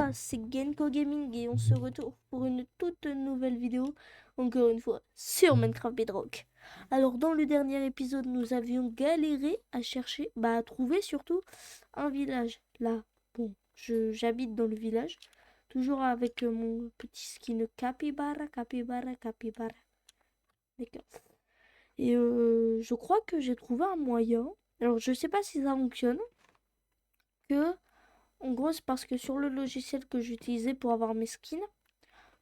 là, c'est Genko Gaming et on se retrouve pour une toute nouvelle vidéo, encore une fois, sur Minecraft Bedrock. Alors dans le dernier épisode, nous avions galéré à chercher, à trouver surtout un village. Là, bon, j'habite dans le village, toujours avec mon petit skin capybara. D'accord. Et je crois que j'ai trouvé un moyen, alors je sais pas si ça fonctionne, que... En gros, c'est parce que sur le logiciel que j'utilisais pour avoir mes skins,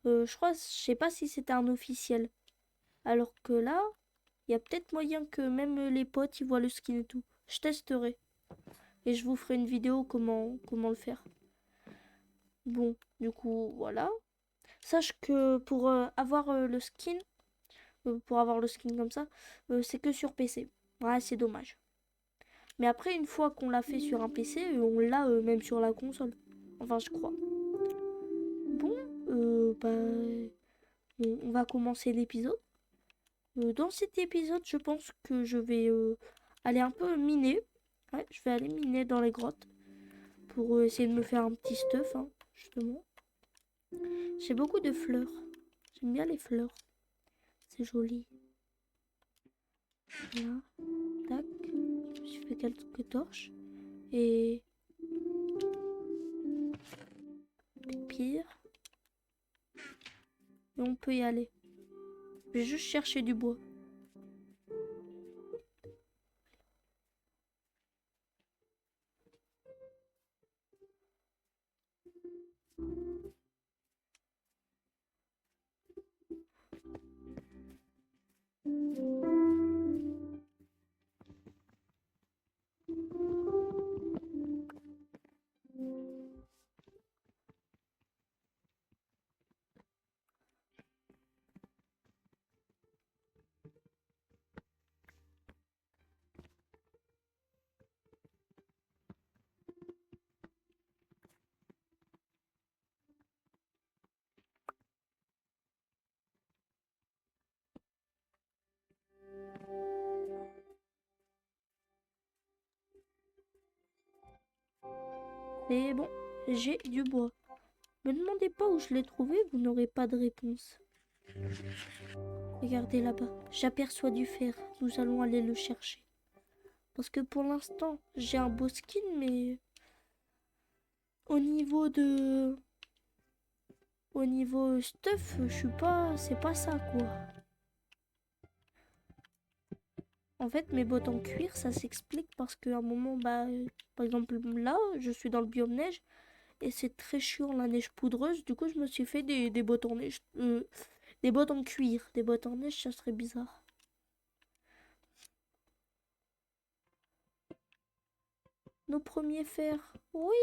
je sais pas si c'était un officiel. Alors que là, il y a peut-être moyen que même les potes ils voient le skin et tout. Je testerai et je vous ferai une vidéo comment le faire. Bon, du coup, voilà. Sache que pour avoir le skin, comme ça, c'est que sur PC. Ouais, c'est dommage. Mais après, une fois qu'on l'a fait sur un PC, on l'a même sur la console. Enfin, je crois. Bon, on va commencer l'épisode. Dans cet épisode, je pense que je vais aller un peu miner. Ouais, je vais aller miner dans les grottes pour essayer de me faire un petit stuff, hein, justement. J'ai beaucoup de fleurs. J'aime bien les fleurs. C'est joli. Voilà. Tac. Je me suis fait quelques torches. Et pire. Et on peut y aller. Je vais juste chercher du bois. Et bon, j'ai du bois. Me demandez pas où je l'ai trouvé, vous n'aurez pas de réponse. Regardez là-bas, j'aperçois du fer. Nous allons aller le chercher. Parce que pour l'instant, j'ai un beau skin, mais au niveau de... Au niveau stuff, je suis pas... C'est pas ça, quoi. En fait, mes bottes en cuir, ça s'explique parce qu'à un moment, par exemple, là, je suis dans le biome neige et c'est très chiant, la neige poudreuse. Du coup, je me suis fait des bottes en neige... des bottes en cuir. Des bottes en neige, ça serait bizarre. Nos premiers fers. Oui!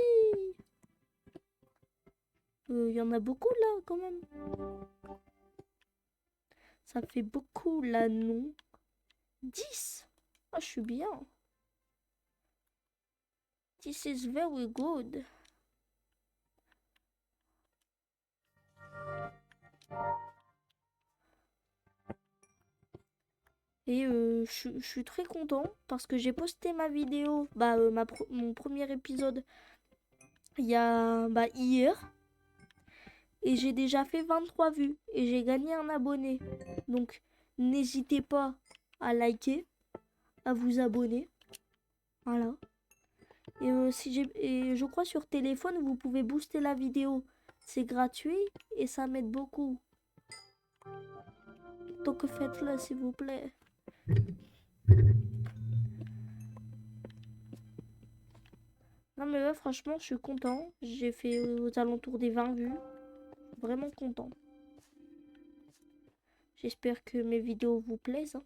Il y en a beaucoup là quand même. Ça fait beaucoup là, non? 10. Ah, je suis bien. This is very good. Et je suis très content parce que j'ai posté ma vidéo, mon premier épisode il y a hier. Et j'ai déjà fait 23 vues et j'ai gagné un abonné. Donc n'hésitez pas à liker, à vous abonner. Voilà. Et je crois sur téléphone, vous pouvez booster la vidéo. C'est gratuit et ça m'aide beaucoup. Donc faites-le s'il vous plaît. Non mais ouais, franchement, je suis content. J'ai fait aux alentours des 20 vues. Vraiment content. J'espère que mes vidéos vous plaisent, hein.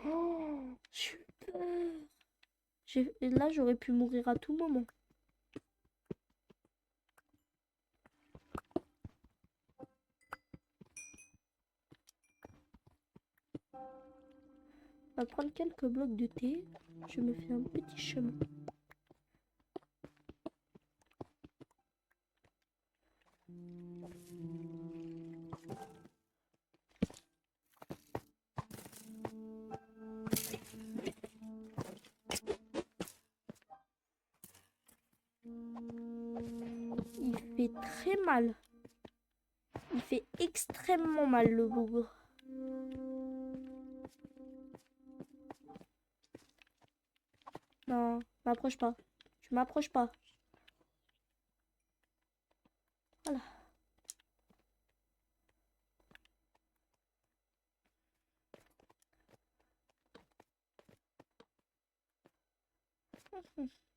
Oh, super. Là, j'aurais pu mourir à tout moment. On va prendre quelques blocs de thé. Je me fais un petit chemin. mal. Il fait extrêmement mal, le bougre. Non, m'approche pas. Tu m'approches pas. Voilà.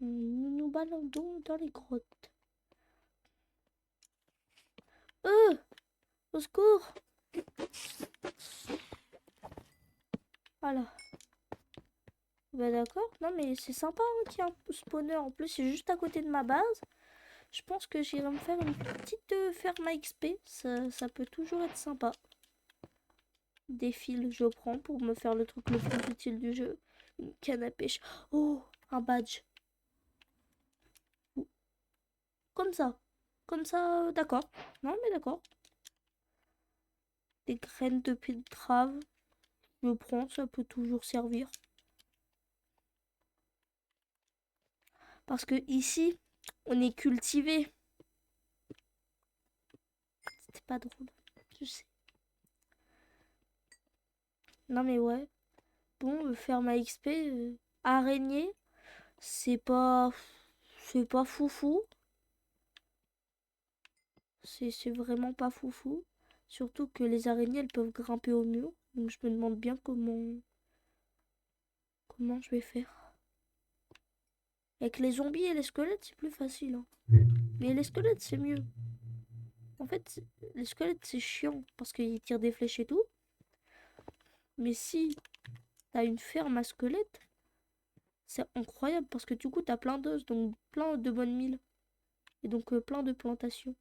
Nous nous baladons dans les grottes. Au secours! Voilà. Bah d'accord. Non mais c'est sympa hein, qu'il y ait un spawner. En plus, c'est juste à côté de ma base. Je pense que j'irai me faire une petite ferme à XP. Ça peut toujours être sympa. Des fils, je prends pour me faire le truc le plus utile du jeu. Une canne à pêche. Oh, un badge. Comme ça. Comme ça, d'accord. Non mais d'accord. Des graines de betterave. Je prends, ça peut toujours servir. Parce que ici, on est cultivé. C'était pas drôle. Je sais. Non mais ouais. Bon, ferme à XP. Araignée. C'est pas... C'est pas foufou. C'est vraiment pas foufou. Surtout que les araignées, elles peuvent grimper au mur. Donc je me demande bien comment je vais faire. Avec les zombies et les squelettes, c'est plus facile, hein. Mais les squelettes, c'est mieux. En fait, les squelettes, c'est chiant parce qu'ils tirent des flèches et tout. Mais si t'as une ferme à squelettes, c'est incroyable parce que du coup, t'as plein d'os, donc plein de bonnes milles. Et donc plein de plantations.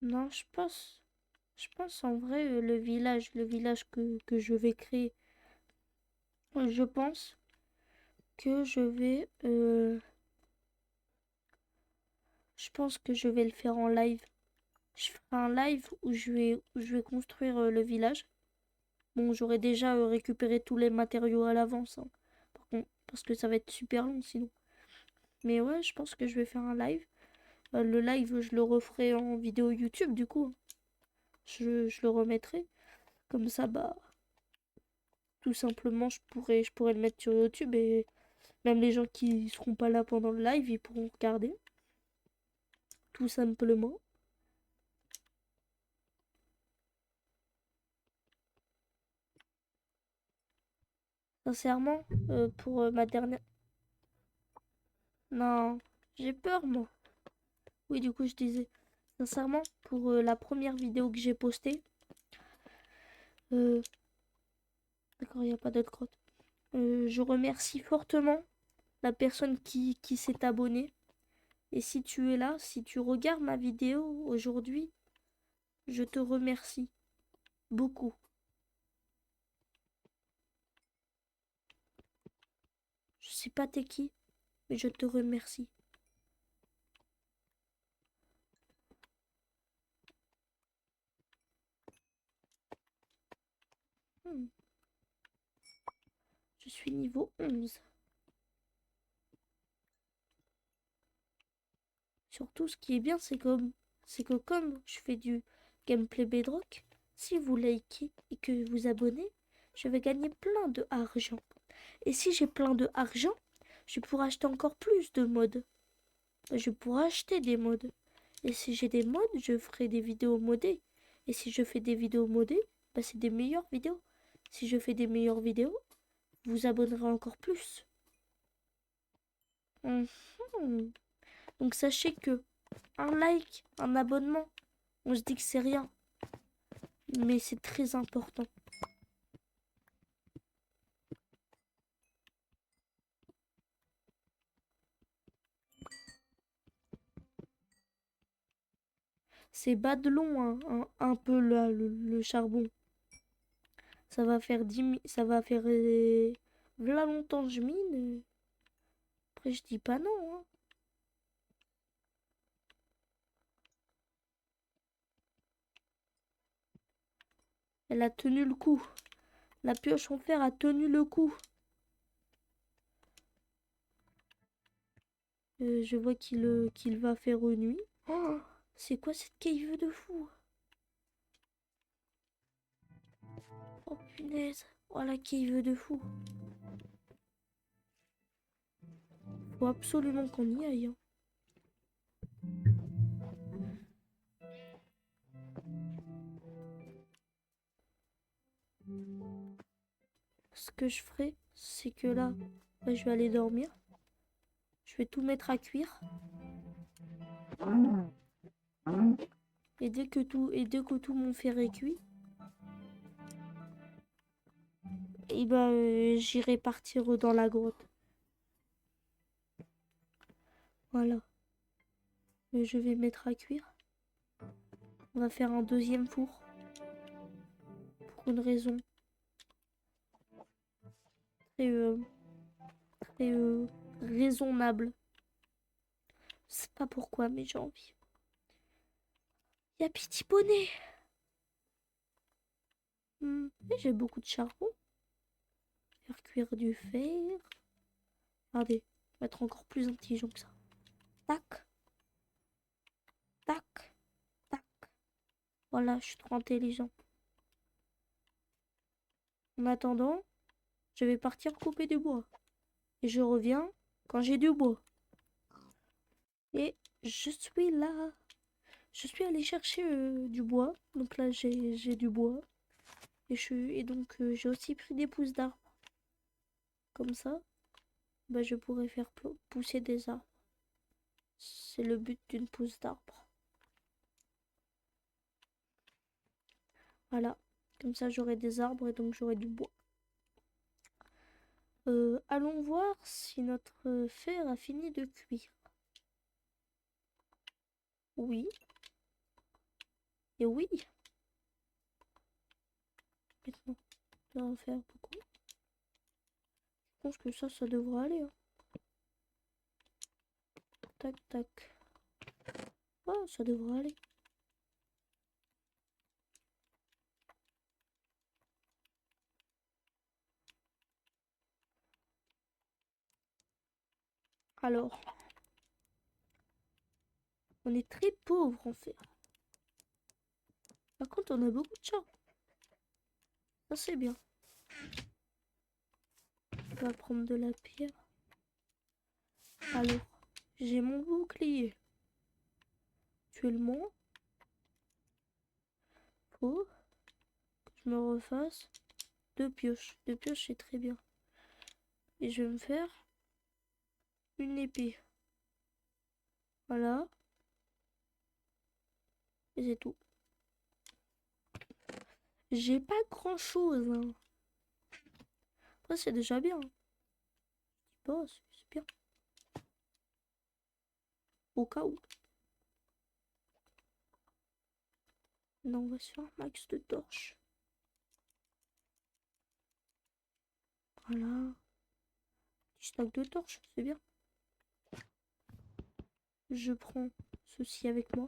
Non, je pense en vrai, le village que je vais créer, je pense que je pense que je vais le faire en live. Je ferai un live où je vais construire le village. Bon, j'aurai déjà récupéré tous les matériaux à l'avance, hein. Par contre, parce que ça va être super long sinon. Mais ouais, je pense que je vais faire un live. Le live, je le referai en vidéo YouTube du coup, hein. Je le remettrai. Comme ça, bah, tout simplement, je pourrais le mettre sur YouTube et même les gens qui seront pas là pendant le live, ils pourront regarder. Tout simplement. Sincèrement, pour ma dernière... Non, j'ai peur, moi. Oui, du coup, je disais... Sincèrement, pour la première vidéo que j'ai postée... D'accord, il n'y a pas d'autre grotte. Je remercie fortement la personne qui s'est abonnée. Et si tu es là, si tu regardes ma vidéo aujourd'hui, je te remercie beaucoup. Je sais pas t'es qui, mais je te remercie. Hmm, Je suis niveau 11. Surtout, ce qui est bien, c'est que comme je fais du gameplay Bedrock, si vous likez et que vous abonnez, je vais gagner plein de argent. Et si j'ai plein de argent, je pourrai acheter encore plus de mods. Je pourrai acheter des mods. Et si j'ai des mods, je ferai des vidéos modées. Et si je fais des vidéos modées, bah c'est des meilleures vidéos. Si je fais des meilleures vidéos, vous abonnerez encore plus. Mhm. Donc sachez que un like, un abonnement, on se dit que c'est rien, mais c'est très important. C'est bas de long, hein, un peu là, le charbon. Ça va faire 10 000, ça va faire v'là longtemps je mine. Après je dis pas non, hein. Elle a tenu le coup. La pioche en fer a tenu le coup. Je vois qu'il va faire nuit. Oh, c'est quoi cette cave de fou? Oh punaise. Oh la cave de fou. Faut absolument qu'on y aille, hein. Ce que je ferai, c'est que là, bah, je vais aller dormir. Je vais tout mettre à cuire. Et dès que tout mon fer est cuit, et ben j'irai partir dans la grotte. Voilà. Je vais mettre à cuire. On va faire un deuxième four. Pour une raison très, très raisonnable. Je sais pas pourquoi, mais j'ai envie. Y'a Petit Poney. Et j'ai beaucoup de charbon. Faire cuire du fer. Regardez, on va être encore plus intelligent que ça. Tac, tac, tac. Voilà, je suis trop intelligent. En attendant, je vais partir couper du bois. Et je reviens quand j'ai du bois. Et je suis là. Je suis allée chercher du bois. Donc là, j'ai du bois. Et donc, j'ai aussi pris des pousses d'arbres. Comme ça, bah, je pourrais faire pousser des arbres. C'est le but d'une pousse d'arbre. Voilà. Comme ça, j'aurai des arbres et donc j'aurai du bois. Allons voir si notre fer a fini de cuire. Oui. Et oui. Maintenant, ça va faire beaucoup. Je pense que ça devrait aller, hein. Tac, tac. Ouais, ça devrait aller. Alors, on est très pauvre en fer. Par contre, on a beaucoup de charbon. Ça, c'est bien. On va prendre de la pierre. Alors, j'ai mon bouclier. Actuellement, faut que je me refasse deux pioches. Deux pioches, c'est très bien. Et je vais me faire une épée. Voilà. Et c'est tout. J'ai pas grand chose, hein. Après, c'est déjà bien. Bon, c'est bien. Au cas où. Non, on va se faire un max de torches. Voilà. Petit stack de torches, c'est bien. Je prends ceci avec moi.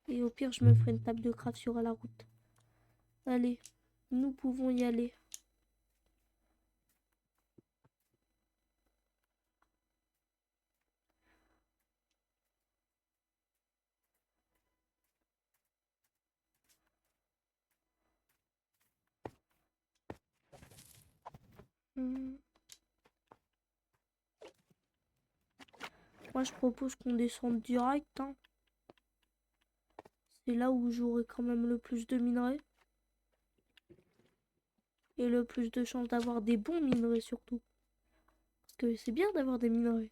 Et au pire, je me ferai une table de craft sur la route. Allez, nous pouvons y aller. Moi, je propose qu'on descende direct, hein. C'est là où j'aurai quand même le plus de minerais. Et le plus de chances d'avoir des bons minerais surtout. Parce que c'est bien d'avoir des minerais.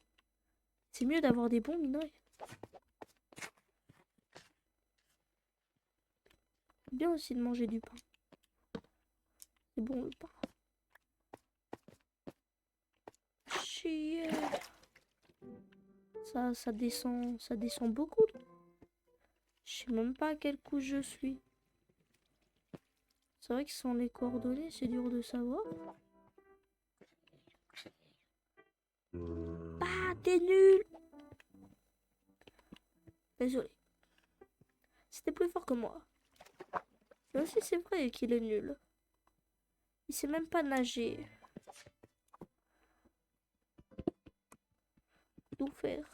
C'est mieux d'avoir des bons minerais. C'est bien aussi de manger du pain. C'est bon le pain. Chier. Ça descend beaucoup. Je sais même pas à quel coup je suis. C'est vrai que sans les coordonnées, c'est dur de savoir. Ah, t'es nul! Désolé. C'était plus fort que moi. Mais aussi, c'est vrai qu'il est nul. Il sait même pas nager. D'où faire?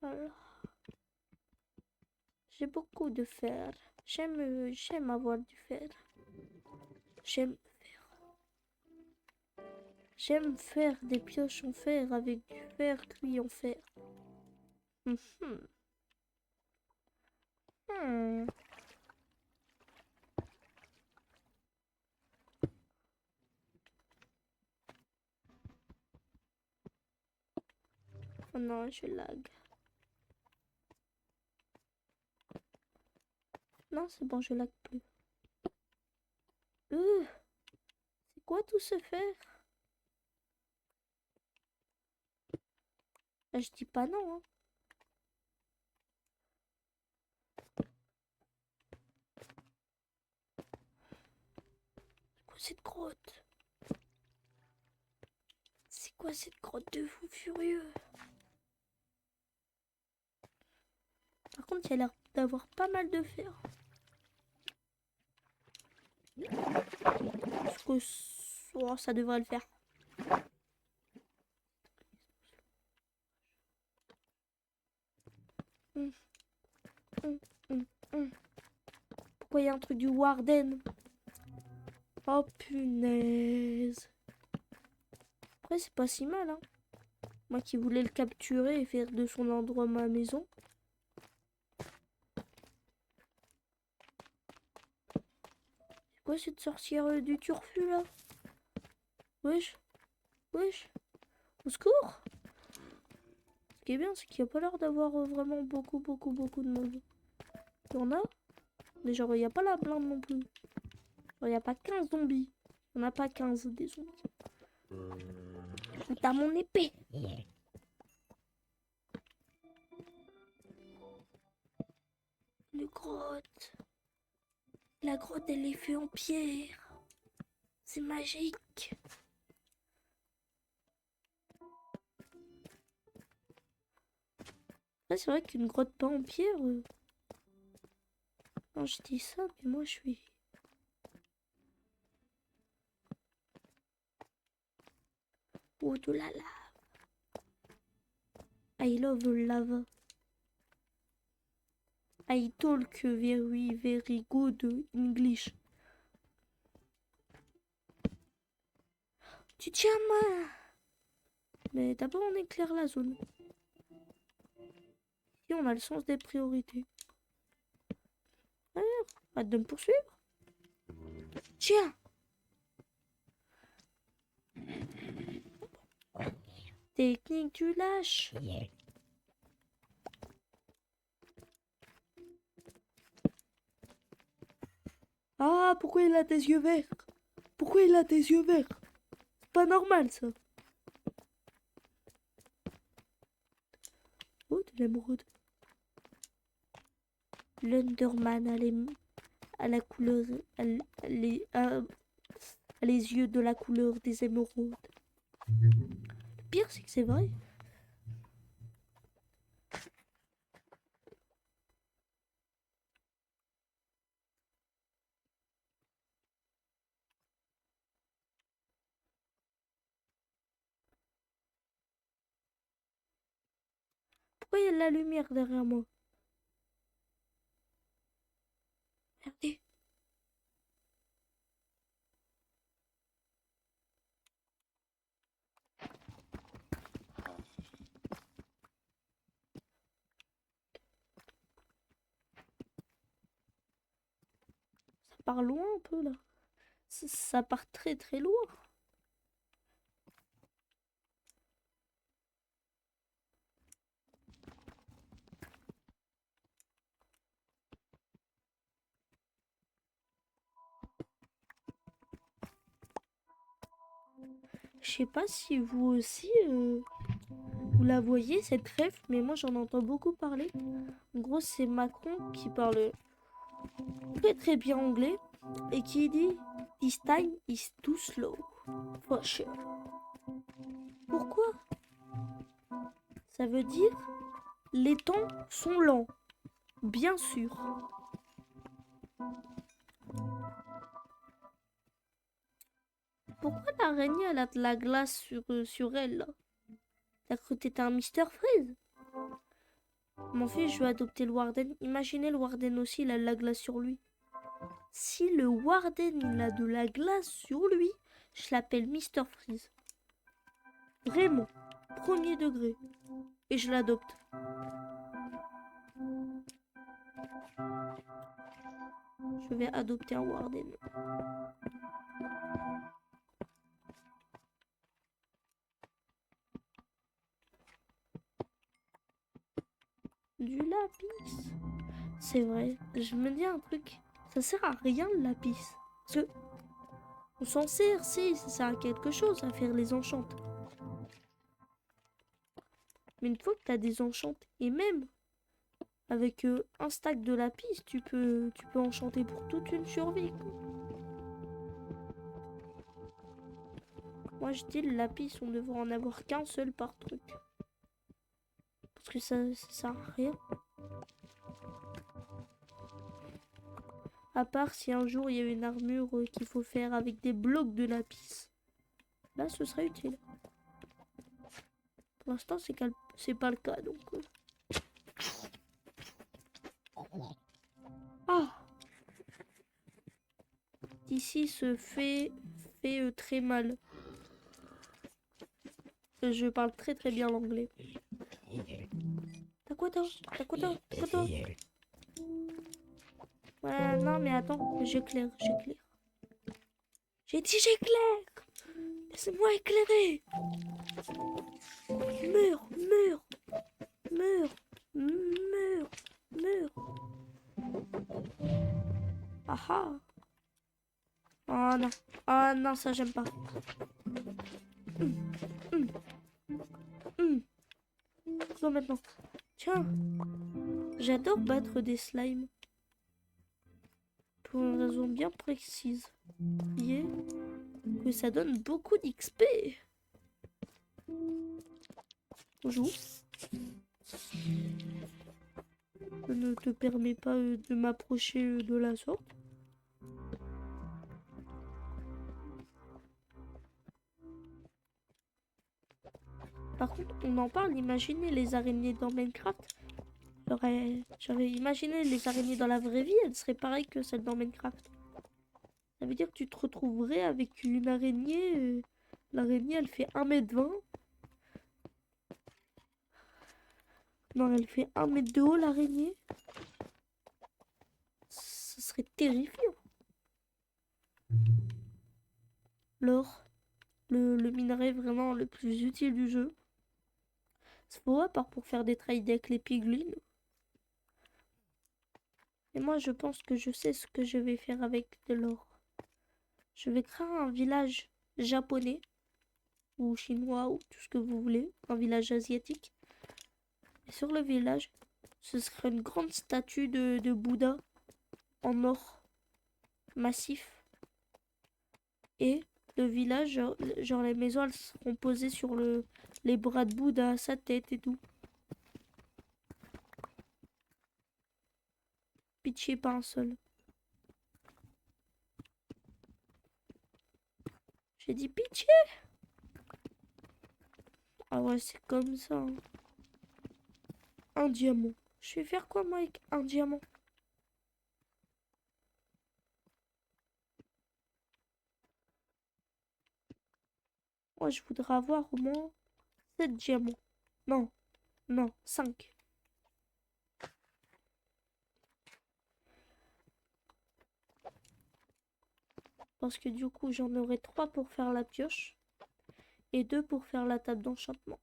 Voilà. J'ai beaucoup de fer. J'aime avoir du fer. J'aime J'aime faire des pioches en fer avec du fer cuit en fer. Mhm. Hmm. Oh non, je lag. Non, c'est bon, je lag plus. C'est quoi tout ce fer? Ah, je dis pas non, hein. C'est quoi cette grotte? C'est quoi cette grotte de fou furieux? Par contre, il y a l'air d'avoir pas mal de fer. Parce que oh, ça devrait le faire. Hum, hum, hum. Pourquoi il y a un truc du Warden? Oh punaise. Après, c'est pas si mal, hein. Moi qui voulais le capturer et faire de son endroit ma maison. C'est quoi cette sorcière du turfu là? Wesh, wesh, au secours! Ce qui est bien, c'est qu'il n'y a pas l'air d'avoir vraiment beaucoup de monde. Il y en a, mais genre il n'y a pas la blinde non plus. Genre, il n'y a pas 15 zombies. Il n'y en a pas 15 des zombies. T'as mon épée! Une grotte. La grotte, elle est faite en pierre. C'est magique. Après, c'est vrai qu'une grotte pas en pierre. Non, je dis ça, mais moi je suis. Oh, de la lave. I love lava. I talk very good English. Tu tiens ma. Mais d'abord on éclaire la zone. Et on a le sens des priorités. Alors, hâte de me poursuivre. Tiens. Technique du lâche. Ah, pourquoi il a des yeux verts? Pourquoi il a des yeux verts? C'est pas normal ça. Oh, de l'émeraude. L'Underman a la couleur. A les yeux de la couleur des émeraudes. Le pire, c'est que c'est vrai. Pourquoi il y a de la lumière derrière moi? Regardez. Ça part loin un peu là. Ça part très loin. Je sais pas si vous aussi, vous vous la voyez, cette ref, mais moi j'en entends beaucoup parler. En gros, c'est Macron qui parle très très bien anglais et qui dit This time is too slow, for sure. Pourquoi? Ça veut dire les temps sont lents, bien sûr. Pourquoi l'araignée elle a de la glace sur elle là? T'as cru que t'étais un Mister Freeze? Mon fils, je vais adopter le Warden. Imaginez le Warden aussi, il a de la glace sur lui. Si le Warden il a de la glace sur lui, je l'appelle Mister Freeze. Vraiment, premier degré. Et je l'adopte. Je vais adopter un Warden. Du lapis. C'est vrai, je me dis un truc. Ça sert à rien le lapis. Parce que on s'en sert, si, ça sert à quelque chose, à faire les enchantes. Mais une fois que t'as des enchantes, et même avec un stack de lapis, tu peux enchanter pour toute une survie. Moi je dis le lapis, on devrait en avoir qu'un seul par truc. Parce que ça sert à rien. À part si un jour il y a une armure qu'il faut faire avec des blocs de lapis. Là ce serait utile. Pour l'instant c'est pas le cas donc. Ah! Ici se fait très mal. Je parle très très bien l'anglais. T'as quoi toi? T'as quoi toi? T'as quoi toi? Ouais, non mais attends, j'éclaire. J'ai dit j'éclaire! Laissez-moi éclairer! Meurs! Ah ah! Oh non! Ah non, ça j'aime pas. Quoi maintenant? Tiens! J'adore battre des slimes. Pour une raison bien précise. Qui que ça donne beaucoup d'XP. Bonjour. Je ne te permets pas de m'approcher de la sorte. Par contre, on en parle, imaginez les araignées dans Minecraft. J'aurais imaginé les araignées dans la vraie vie, elles seraient pareilles que celles dans Minecraft. Ça veut dire que tu te retrouverais avec une araignée. L'araignée, elle fait 1m20. Non, elle fait 1 mètre de haut, l'araignée. Ce serait terrifiant. L'or, le minerai vraiment le plus utile du jeu. C'est faux, à part pour faire des trades avec les piglins. Et moi, je pense que je sais ce que je vais faire avec de l'or. Je vais créer un village japonais ou chinois ou tout ce que vous voulez, un village asiatique. Et sur le village, ce serait une grande statue de Bouddha en or massif. Et le village, genre les maisons, elles seront posées sur les bras de Bouddha, sa tête et tout. Pitié, pas un seul. J'ai dit pitié. Ah ouais, c'est comme ça. Hein. Un diamant. Je vais faire quoi, moi, avec un diamant? Moi, je voudrais avoir au moins 7 diamants. Non, non, 5. Parce que du coup, j'en aurai 3 pour faire la pioche. Et 2 pour faire la table d'enchantement.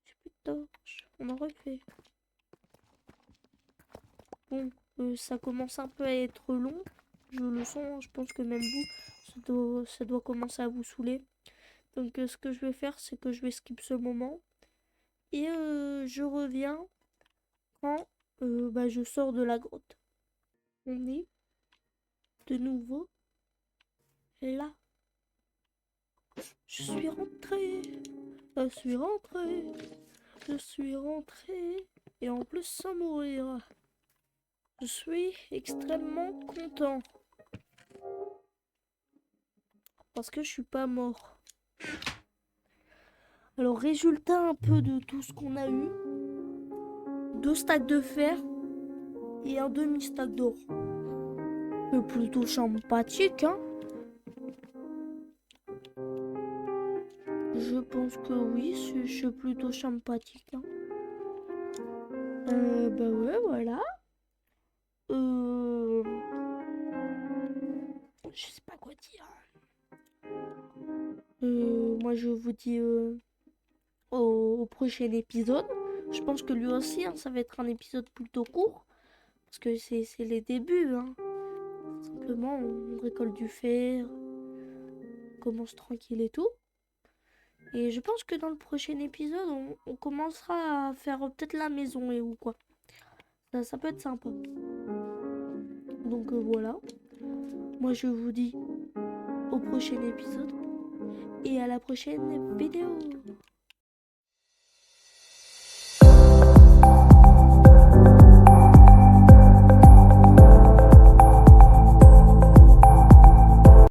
J'ai plus de torches. On en refait. Bon, ça commence un peu à être long. Je le sens, je pense que même vous, ça doit commencer à vous saouler. Donc ce que je vais faire, c'est que je vais skip ce moment. Et je reviens quand bah, je sors de la grotte. On est de nouveau là. Je suis rentrée. Je suis rentrée. Je suis rentrée. Et en plus sans mourir. Je suis extrêmement content. Parce que je suis pas mort. Alors résultat un peu de tout ce qu'on a eu. 2 stacks de fer et un demi-stack d'or. Plutôt sympathique, hein. Je pense que oui, je suis plutôt sympathique, hein. Bah ouais, voilà. Euh... Je sais pas quoi dire. Moi, je vous dis au prochain épisode. Je pense que lui aussi, hein, ça va être un épisode plutôt court. Parce que c'est les débuts, hein. Simplement, on récolte du fer, on commence tranquille et tout. Et je pense que dans le prochain épisode, on commencera à faire peut-être la maison et ou quoi. Ça peut être sympa. Donc voilà. Moi, je vous dis au prochain épisode et à la prochaine vidéo.